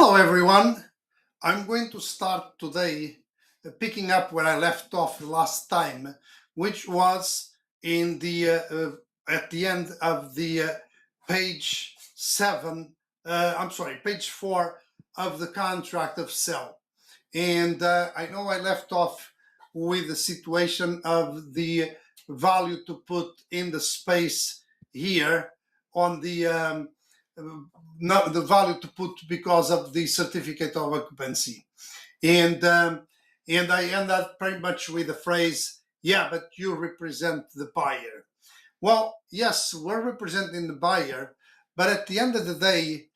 Hello, everyone. I'm going to start today picking up where I left off last time, which was in the at the end of the page seven. I'm sorry, page 4 of the contract of sale. And I know I left off with the situation of the value to put in the space here on the not the value to put because of the certificate of occupancy. And and I end up pretty much with the phrase, yeah, but you represent the buyer. Well, yes, we're representing the buyer, but at the end of the day,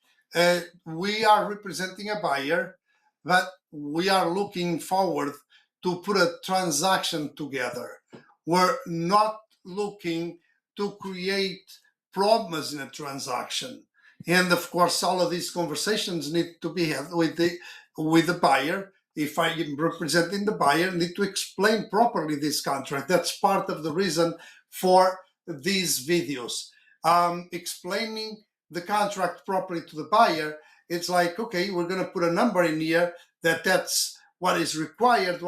we are representing a buyer, but we are looking forward to put a transaction together. We're not looking to create problems in a transaction. And of course, all of these conversations need to be had with the buyer. If I am representing the buyer, I need to explain properly this contract. That's part of the reason for these videos. Explaining the contract properly to the buyer, it's like, okay, we're going to put a number in here that's what is required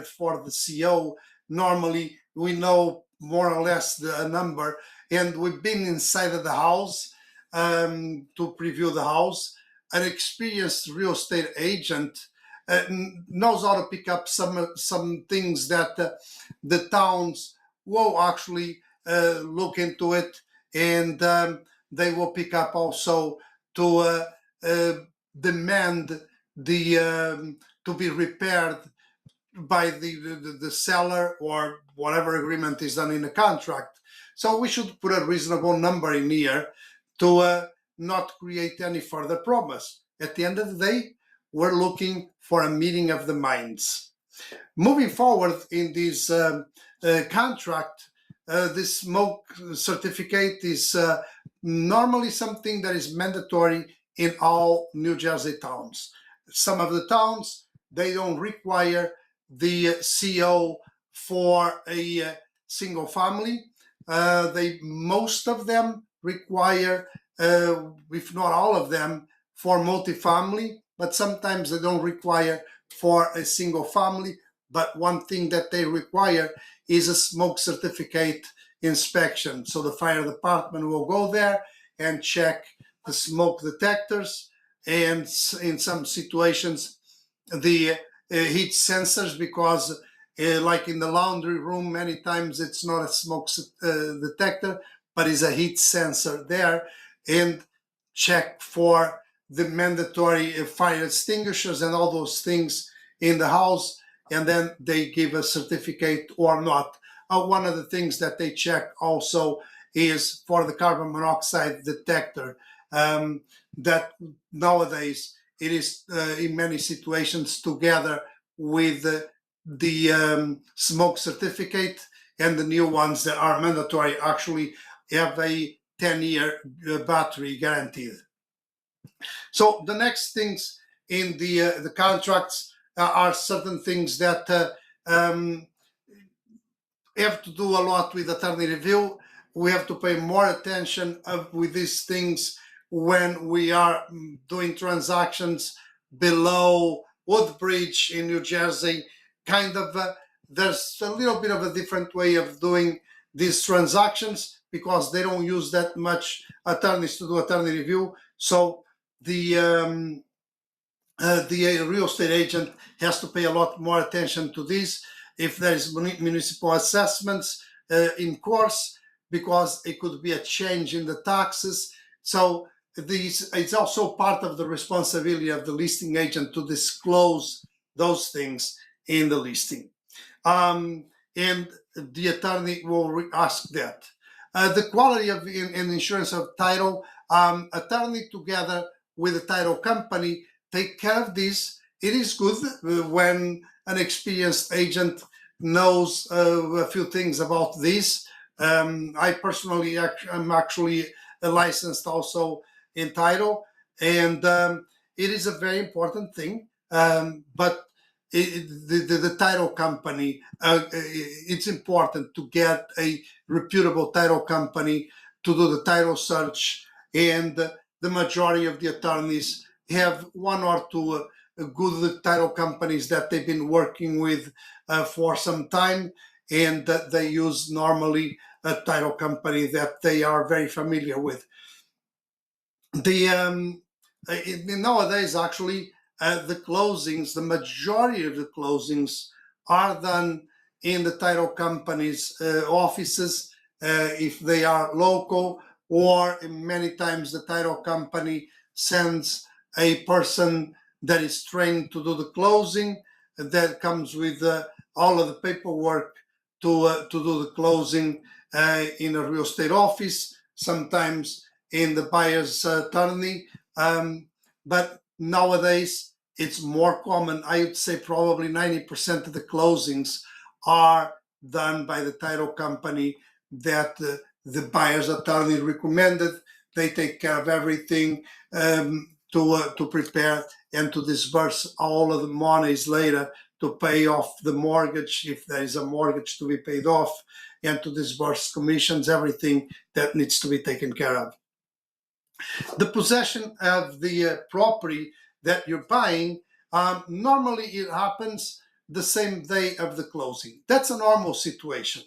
for the CO. Normally, we know more or less the number, and we've been inside of the house to preview the house. An experienced real estate agent knows how to pick up some things that the towns will actually look into it, and they will pick up also to demand to be repaired by the seller or whatever agreement is done in the contract. So we should put a reasonable number in here to not create any further problems. At the end of the day, we're looking for a meeting of the minds. Moving forward in this contract, this smoke certificate is normally something that is mandatory in all New Jersey towns. Some of the towns, they don't require the CO for a single family. Most of them require, if not all of them, for multifamily, but sometimes they don't require for a single family. But one thing that they require is a smoke certificate inspection. So the fire department will go there and check the smoke detectors, and in some situations, the heat sensors, because like in the laundry room, many times it's not a smoke detector, but it's a heat sensor there, and check for the mandatory fire extinguishers and all those things in the house, and then they give a certificate or not. One of the things that they check also is for the carbon monoxide detector. That nowadays it is in many situations together with the smoke certificate, and the new ones that are mandatory actually have a 10-year battery guaranteed. So the next things in the contracts are certain things that have to do a lot with attorney review. We have to pay more attention with these things when we are doing transactions below Woodbridge in New Jersey. There's a little bit of a different way of doing these transactions because they don't use that much attorneys to do attorney review. So the real estate agent has to pay a lot more attention to this. If there is municipal assessments in course, because it could be a change in the taxes. So it's also part of the responsibility of the listing agent to disclose those things in the listing. And the attorney will ask that. The quality of and insurance of title, attorney together with the title company take care of this. It is good when an experienced agent knows a few things about this. I personally am actually licensed also in title, and it is a very important thing. But the title company, it's important to get a reputable title company to do the title search, and the majority of the attorneys have one or two good title companies that they've been working with for some time, and that they use normally a title company that they are very familiar with. The nowadays actually the closings, the majority of the closings are done in the title company's offices if they are local, or many times the title company sends a person that is trained to do the closing, that comes with all of the paperwork to do the closing in a real estate office, sometimes in the buyer's attorney. But nowadays, it's more common. I would say probably 90% of the closings are done by the title company that the buyer's attorney recommended. They take care of everything to prepare and to disburse all of the monies later to pay off the mortgage if there is a mortgage to be paid off, and to disburse commissions, everything that needs to be taken care of. The possession of the property that you're buying, normally it happens the same day of the closing. That's a normal situation.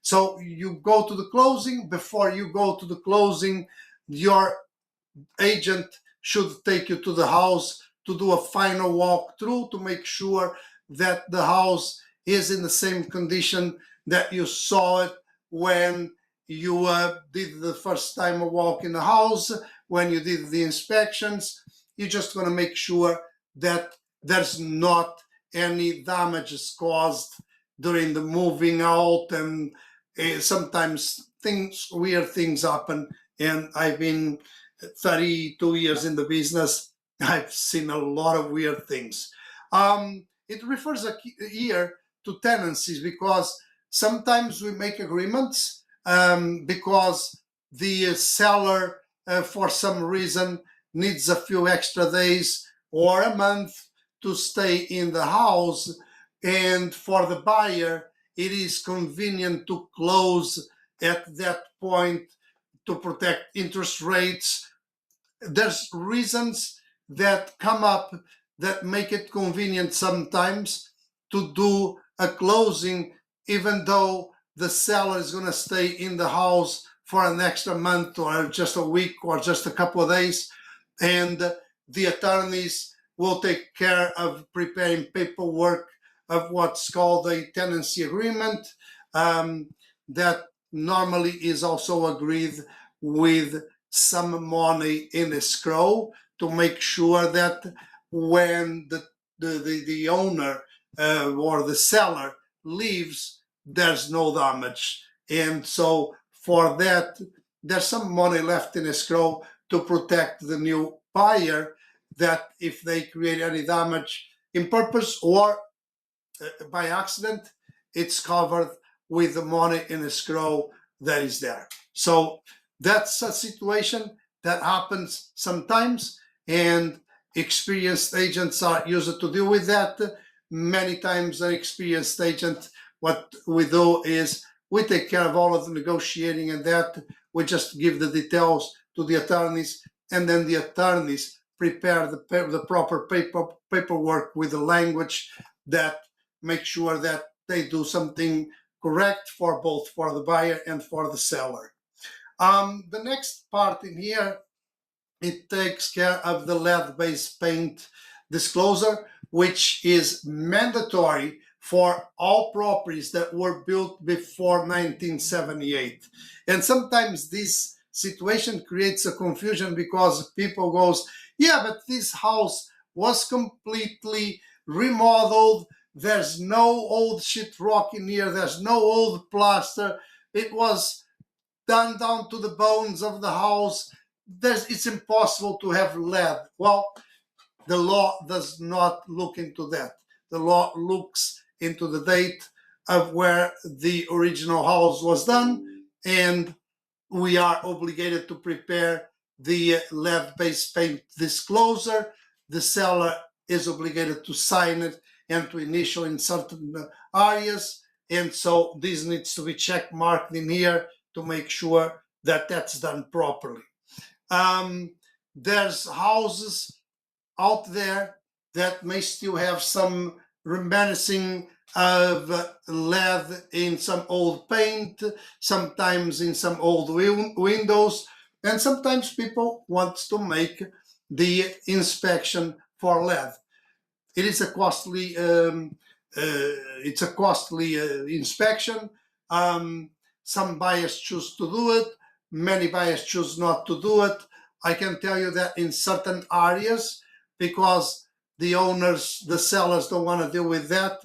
So you go to the closing. Before you go to the closing, your agent should take you to the house to do a final walkthrough to make sure that the house is in the same condition that you saw it when you did the first time a walk in the house, when you did the inspections. You're just going to make sure that there's not any damages caused during the moving out, and sometimes weird things happen. And I've been 32 years in the business. I've seen a lot of weird things. It refers here to tenancies, because sometimes we make agreements because the seller, for some reason, needs a few extra days or a month to stay in the house, and for the buyer, it is convenient to close at that point to protect interest rates. There's reasons that come up that make it convenient sometimes to do a closing, even though the seller is going to stay in the house for an extra month or just a week or just a couple of days, and the attorneys will take care of preparing paperwork of what's called a tenancy agreement, that normally is also agreed with some money in escrow to make sure that when the owner or the seller leaves, there's no damage. And so for that, there's some money left in escrow to protect the new buyer, that if they create any damage in purpose or by accident, it's covered with the money in escrow that is there. So that's a situation that happens sometimes, and experienced agents are used to deal with that. Many times an experienced agent, what we do is we take care of all of the negotiating, and that we just give the details to the attorneys, and then the attorneys prepare the proper paperwork with the language that make sure that they do something correct for both for the buyer and for the seller. The next part in here, it takes care of the lead-based paint disclosure, which is mandatory for all properties that were built before 1978. And sometimes this situation creates a confusion, because people goes, yeah, but this house was completely remodeled. There's no old sheetrock in here. There's no old plaster. It was done down to the bones of the house. It's impossible to have lead. Well, the law does not look into that. The law looks into the date of where the original house was done, and we are obligated to prepare the lead-based paint disclosure. The seller is obligated to sign it and to initial in certain areas, and so this needs to be check marked in here to make sure that that's done properly. There's houses out there that may still have some reminiscing of lead in some old paint, sometimes in some old windows, and sometimes people want to make the inspection for lead. It is a costly inspection. Some buyers choose to do it. Many buyers choose not to do it. I can tell you that in certain areas, because the owners, the sellers don't want to deal with that,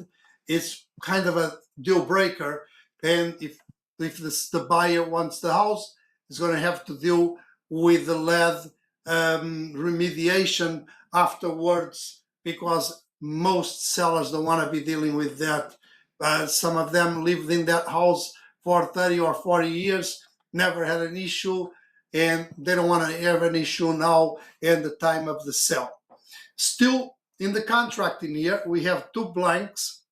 it's kind of a deal breaker. And if the buyer wants the house, it's going to have to deal with the lead remediation afterwards, because most sellers don't want to be dealing with that. Some of them lived in that house for 30 or 40 years, never had an issue, and they don't want to have an issue now in the time of the sale. Still, in the contracting year, we have two blanks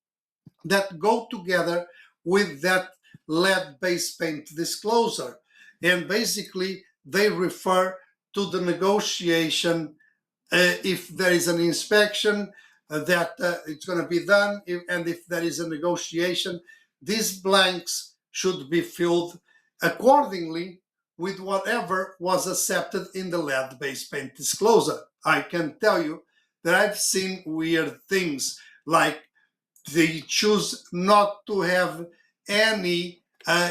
that go together with that lead-based paint disclosure. And basically, they refer to the negotiation if there is an inspection that it's going to be done, and if there is a negotiation, these blanks should be filled accordingly with whatever was accepted in the lead-based paint disclosure. I can tell you that I've seen weird things, like they choose not to have any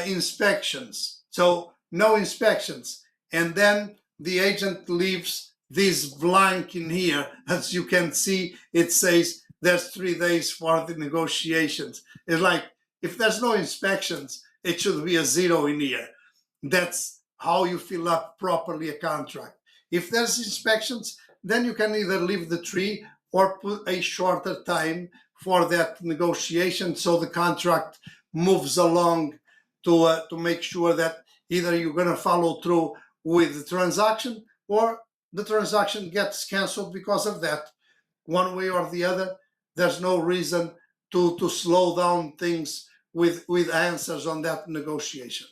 inspections. So no inspections. And then the agent leaves this blank in here. As you can see, it says there's 3 days for the negotiations. It's like, if there's no inspections, it should be a 0 in here. That's how you fill up properly a contract. If there's inspections, then you can either leave the 3 or put a shorter time for that negotiation, so the contract moves along to make sure that either you're going to follow through with the transaction, or the transaction gets canceled because of that. One way or the other, there's no reason to slow down things with answers on that negotiation.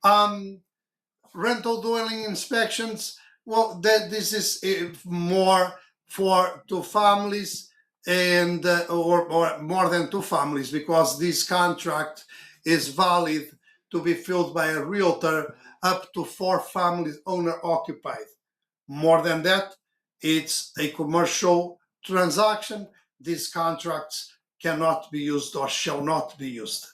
Rental dwelling inspections, well, this is more for 2 families, and or more than 2 families, because this contract is valid to be filled by a realtor up to 4 families owner occupied. More than that, it's a commercial transaction. These contracts cannot be used or shall not be used.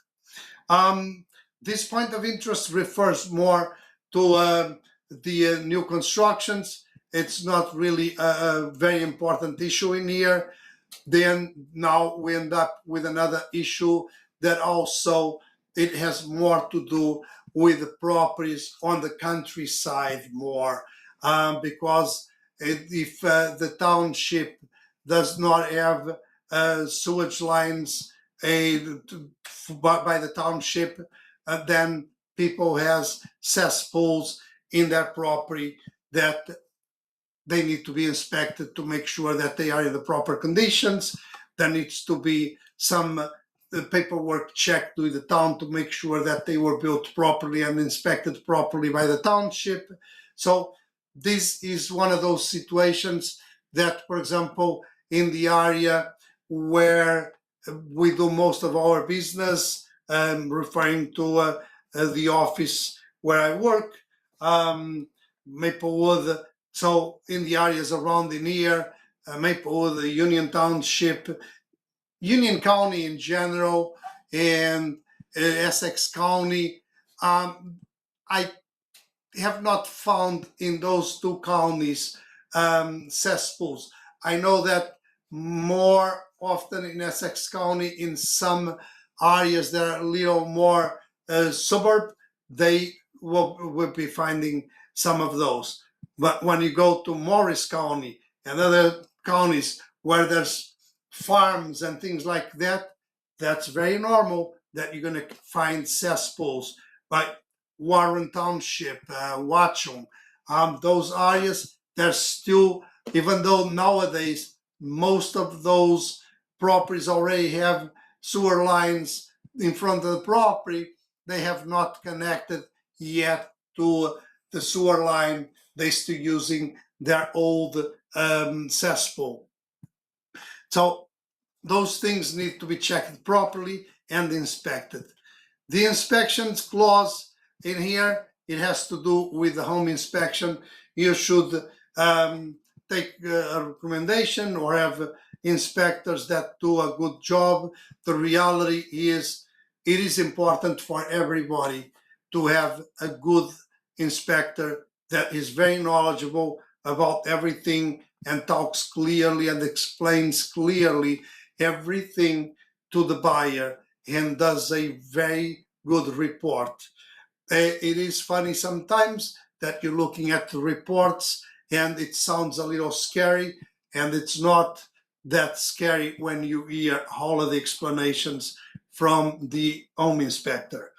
This point of interest refers more to the new constructions. It's not really a very important issue in here. Then now we end up with another issue that also, it has more to do with the properties on the countryside more, because if the township does not have sewage lines by the township, then people has cesspools in their property that they need to be inspected to make sure that they are in the proper conditions. There needs to be some paperwork checked with the town to make sure that they were built properly and inspected properly by the township. So this is one of those situations that, for example, in the area where we do most of our business, referring to the office where I work, Maplewood. So in the areas around in here, Maplewood, Union Township, Union County in general, and Essex County, I have not found in those 2 counties cesspools. I know that more often in Essex County, in some areas that are a little more suburb, they will be finding some of those. But when you go to Morris County and other counties where there's farms and things like that, that's very normal that you're going to find cesspools. But Warren Township, Watchung, those areas, there's still, even though nowadays most of those properties already have sewer lines in front of the property, they have not connected yet to the sewer line. They're still using their old cesspool. So those things need to be checked properly and inspected. The inspections clause in here, it has to do with the home inspection. You should take a recommendation or have inspectors that do a good job. The reality is, it is important for everybody to have a good inspector that is very knowledgeable about everything and talks clearly and explains clearly everything to the buyer and does a very good report. It is funny sometimes that you're looking at the reports and it sounds a little scary, and it's not that scary when you hear all of the explanations from the home inspector.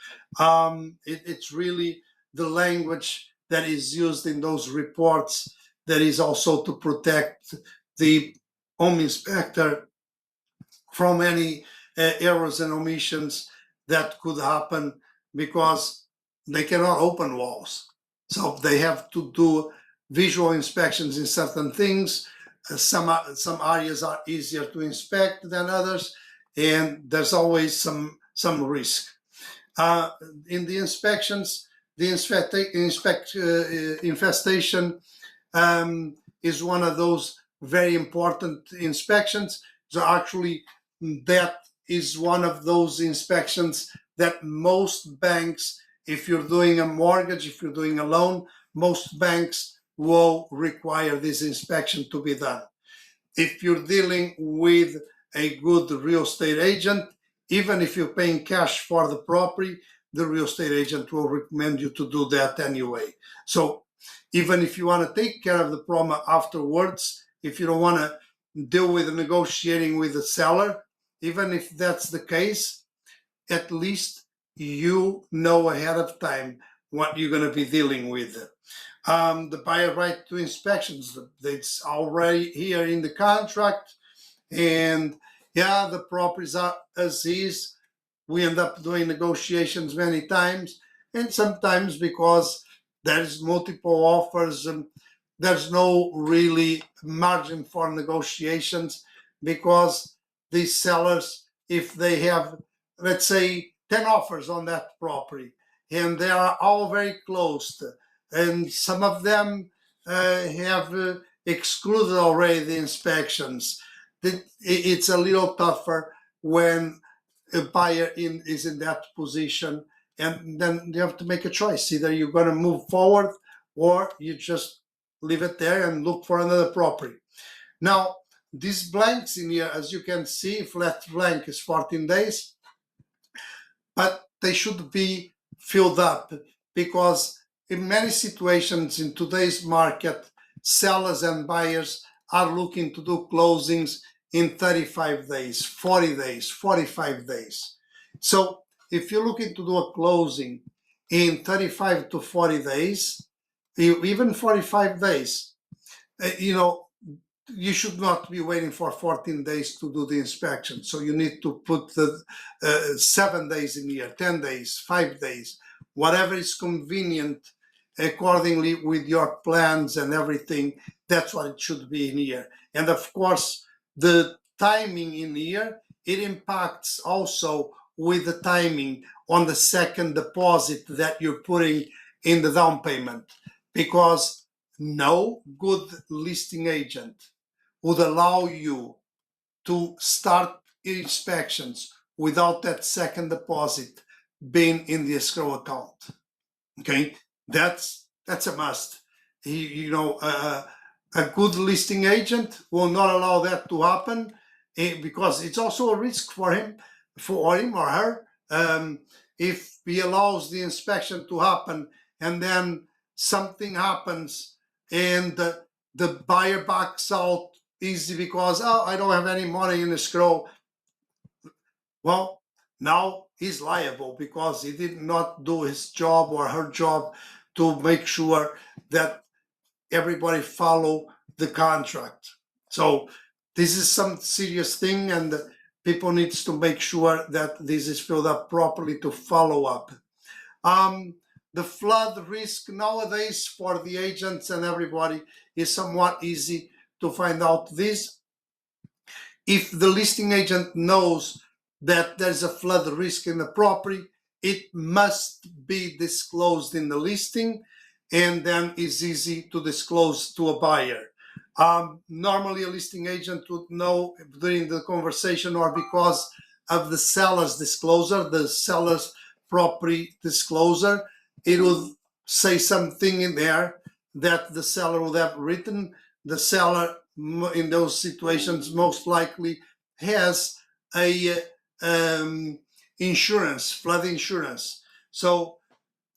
It's really the language that is used in those reports that is also to protect the home inspector from any errors and omissions that could happen, because they cannot open walls. So they have to do visual inspections in certain things. Some areas are easier to inspect than others, and there's always some risk. In the inspections, the infestation is one of those very important inspections. So actually, that is one of those inspections that most banks, if you're doing a mortgage, if you're doing a loan, most banks will require this inspection to be done. If you're dealing with a good real estate agent, even if you're paying cash for the property, the real estate agent will recommend you to do that anyway. So even if you want to take care of the problem afterwards, if you don't want to deal with negotiating with the seller, even if that's the case, at least you know ahead of time what you're going to be dealing with. The buyer right to inspections, it's already here in the contract. And yeah, the properties are as is. We end up doing negotiations many times, and sometimes because there's multiple offers and there's no really margin for negotiations, because these sellers, if they have, let's say, 10 offers on that property and they are all very close, and some of them have excluded already the inspections, it's a little tougher when a buyer is in that position, and then you have to make a choice. Either you're going to move forward or you just leave it there and look for another property. Now, these blanks in here, as you can see, flat blank is 14 days, but they should be filled up, because in many situations in today's market, sellers and buyers are looking to do closings in 35 days, 40 days, 45 days. So if you're looking to do a closing in 35 to 40 days, even 45 days, you should not be waiting for 14 days to do the inspection. So you need to put the 7 days in here, 10 days, 5 days, whatever is convenient accordingly with your plans and everything. That's what it should be in here. And of course, the timing in here, it impacts also with the timing on the second deposit that you're putting in the down payment, because no good listing agent would allow you to start inspections without that second deposit being in the escrow account. Okay, that's a must. A good listing agent will not allow that to happen, because it's also a risk for him or her. If he allows the inspection to happen and then something happens and the buyer backs out easy because, I don't have any money in escrow, well, now he's liable because he did not do his job or her job to make sure that everybody follow the contract. So this is some serious thing, and people needs to make sure that this is filled up properly to follow up. The flood risk nowadays for the agents and everybody is somewhat easy to find out this. If the listing agent knows that there's a flood risk in the property, it must be disclosed in the listing, and then it's easy to disclose to a buyer. Normally, a listing agent would know during the conversation or because of the seller's disclosure, the seller's property disclosure, it would say something in there that the seller would have written. The seller in those situations most likely has a insurance, flood insurance. So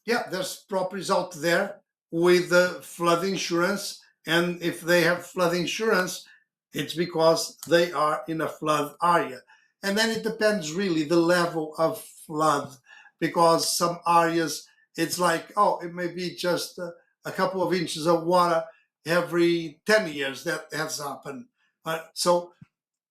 yeah, there's properties out there with flood insurance, and if they have flood insurance, it's because they are in a flood area. And then it depends really the level of flood, because some areas it's like, oh, it may be just a couple of inches of water every 10 years that has happened. So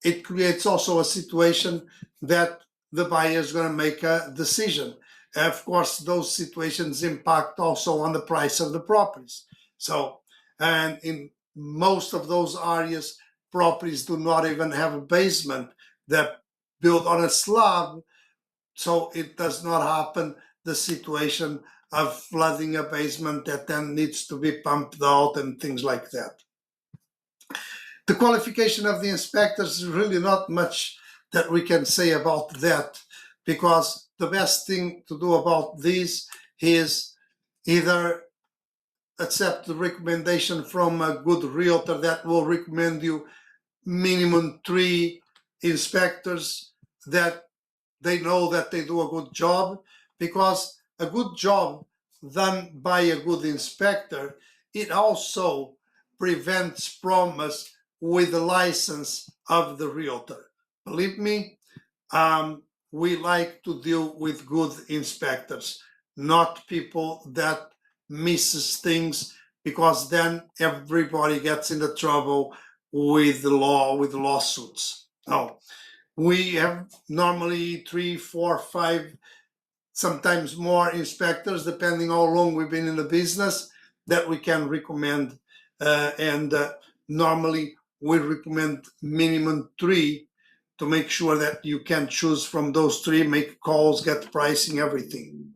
it creates also a situation that the buyer is going to make a decision. Of course, those situations impact also on the price of the properties. So, and in most of those areas, properties do not even have a basement. They're built on a slab, so it does not happen the situation of flooding a basement that then needs to be pumped out and things like that. The qualification of the inspectors is really not much that we can say about that, because the best thing to do about this is either accept the recommendation from a good realtor that will recommend you minimum 3 inspectors that they know that they do a good job, because a good job done by a good inspector, it also prevents problems with the license of the realtor. Believe me, we like to deal with good inspectors, not people that misses things, because then everybody gets into trouble with the law, with lawsuits. No, we have normally 3, 4, 5, sometimes more inspectors, depending how long we've been in the business, that we can recommend. And normally we recommend minimum 3 to make sure that you can choose from those 3, make calls, get pricing, everything.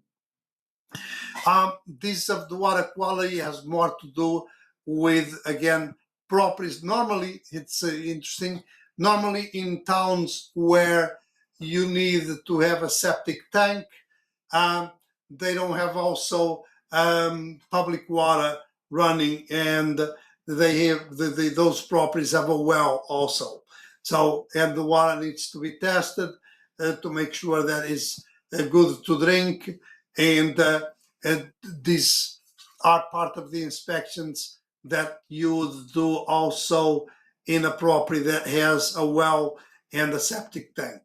This of the water quality has more to do with, again, properties. Normally, it's interesting. Normally, in towns where you need to have a septic tank, they don't have also public water running, and they have those properties have a well also. So, and the water needs to be tested to make sure that it's good to drink, and these are part of the inspections that you would do also in a property that has a well and a septic tank.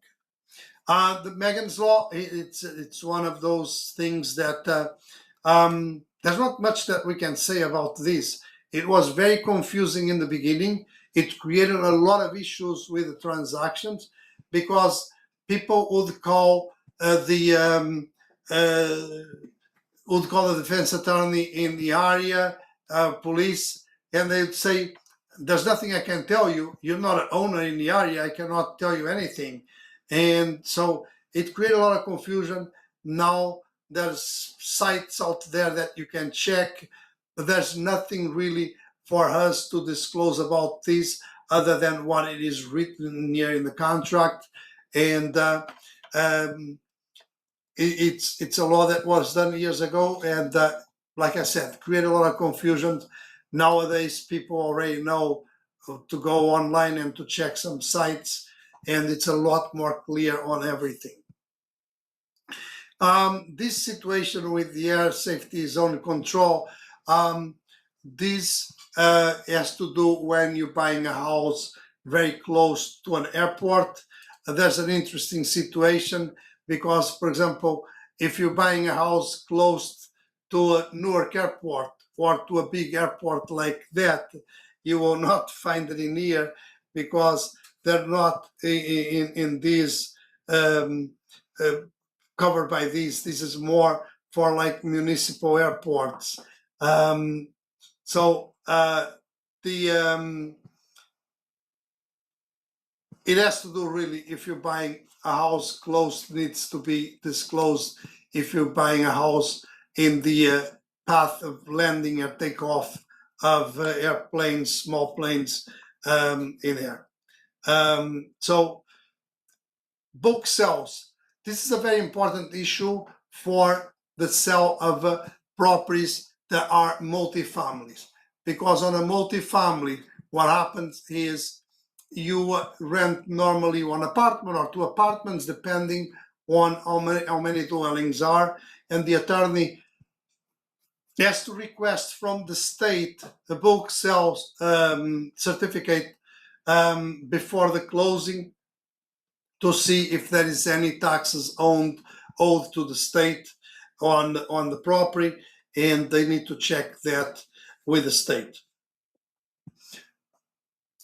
The Megan's Law, it's one of those things that there's not much that we can say about this. It was very confusing in the beginning. It created a lot of issues with the transactions, because people would call the defense attorney in the area, police, and they'd say, there's nothing I can tell you. You're not an owner in the area. I cannot tell you anything. And so it created a lot of confusion. Now there's sites out there that you can check, but there's nothing really for us to disclose about this other than what it is written here in the contract. And it's a law that was done years ago, and like I said, created a lot of confusion. Nowadays, people already know to go online and to check some sites, and it's a lot more clear on everything. This situation with the air safety zone control, this has to do when you're buying a house very close to an airport. There's an interesting situation, because, for example, if you're buying a house close to a Newark airport or to a big airport like that, you will not find it in here, because they're not in these covered by these. This is more for like municipal airports. So the it has to do really, if you're buying a house, close needs to be disclosed. If you're buying a house in the path of landing or takeoff of airplanes, small planes in air. So book sales. This is a very important issue for the sale of properties that are multifamilies, because on a multifamily, what happens is you rent normally one apartment or two apartments, depending on how many dwellings are, and the attorney has to request from the state the book sales certificate before the closing, to see if there is any taxes owed to the state on the property, and they need to check that with the state.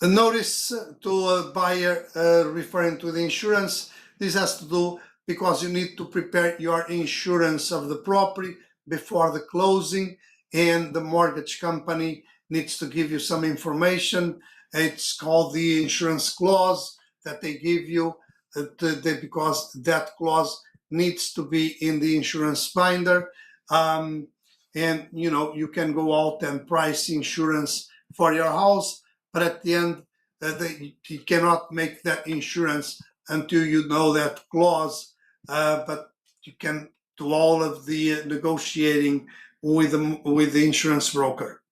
A notice to a buyer referring to the insurance. This has to do because you need to prepare your insurance of the property before the closing, and the mortgage company needs to give you some information. It's called the insurance clause that they give you, because that clause needs to be in the insurance binder. And you can go out and price insurance for your house, but at the end, you cannot make that insurance until you know that clause. But you can do all of the negotiating with the insurance broker.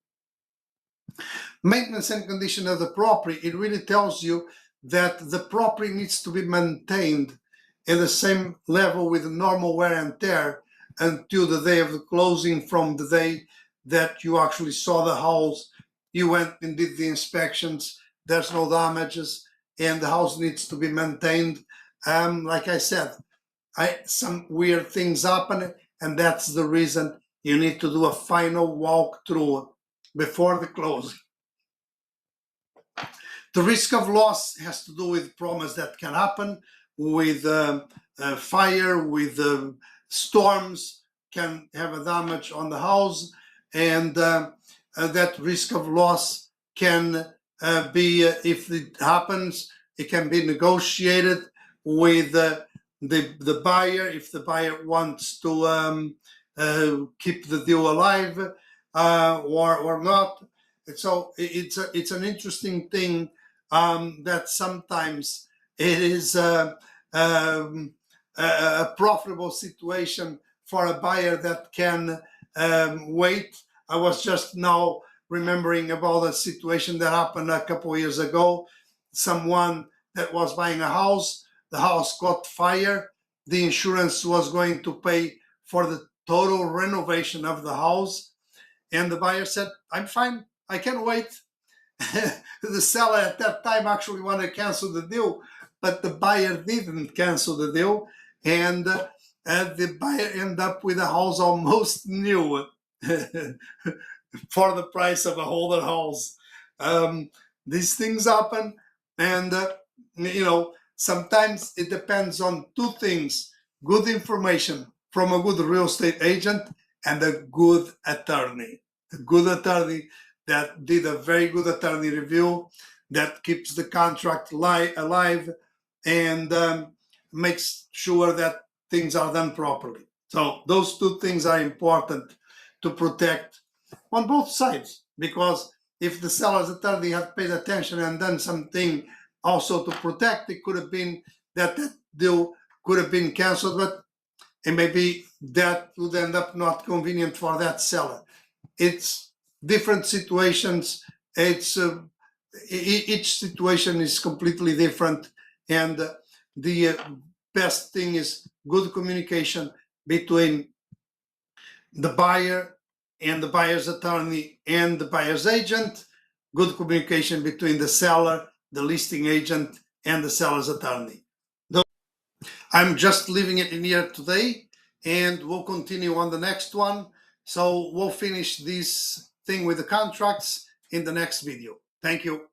Maintenance and condition of the property. It really tells you that the property needs to be maintained in the same level with normal wear and tear until the day of the closing. From the day that you actually saw the house, you went and did the inspections, there's no damages, and the house needs to be maintained. Like I said, some weird things happen, and that's the reason you need to do a final walkthrough before the closing. The risk of loss has to do with problems that can happen with fire, with storms, can have a damage on the house, and that risk of loss can be, if it happens, it can be negotiated with the buyer, if the buyer wants to keep the deal alive or not. So it's an interesting thing that sometimes it is a profitable situation for a buyer that can wait. I was just now remembering about a situation that happened a couple of years ago. Someone that was buying a house, the house caught fire. The insurance was going to pay for the total renovation of the house, and the buyer said, "I'm fine, I can wait." The seller at that time actually wanted to cancel the deal, but the buyer didn't cancel the deal, and the buyer ended up with a house almost new for the price of a older house. These things happen, and sometimes it depends on two things: good information from a good real estate agent and a good attorney. A good attorney that did a very good attorney review, that keeps the contract alive, and makes sure that things are done properly. So those two things are important to protect on both sides, because if the seller's attorney had paid attention and done something also to protect, it could have been that deal could have been canceled, but and maybe that would end up not convenient for that seller. It's different situations. It's each situation is completely different, and the best thing is good communication between the buyer and the buyer's attorney and the buyer's agent. Good communication between the seller, the listing agent, and the seller's attorney. I'm just leaving it in here today, and we'll continue on the next one. So we'll finish this thing with the contracts in the next video. Thank you.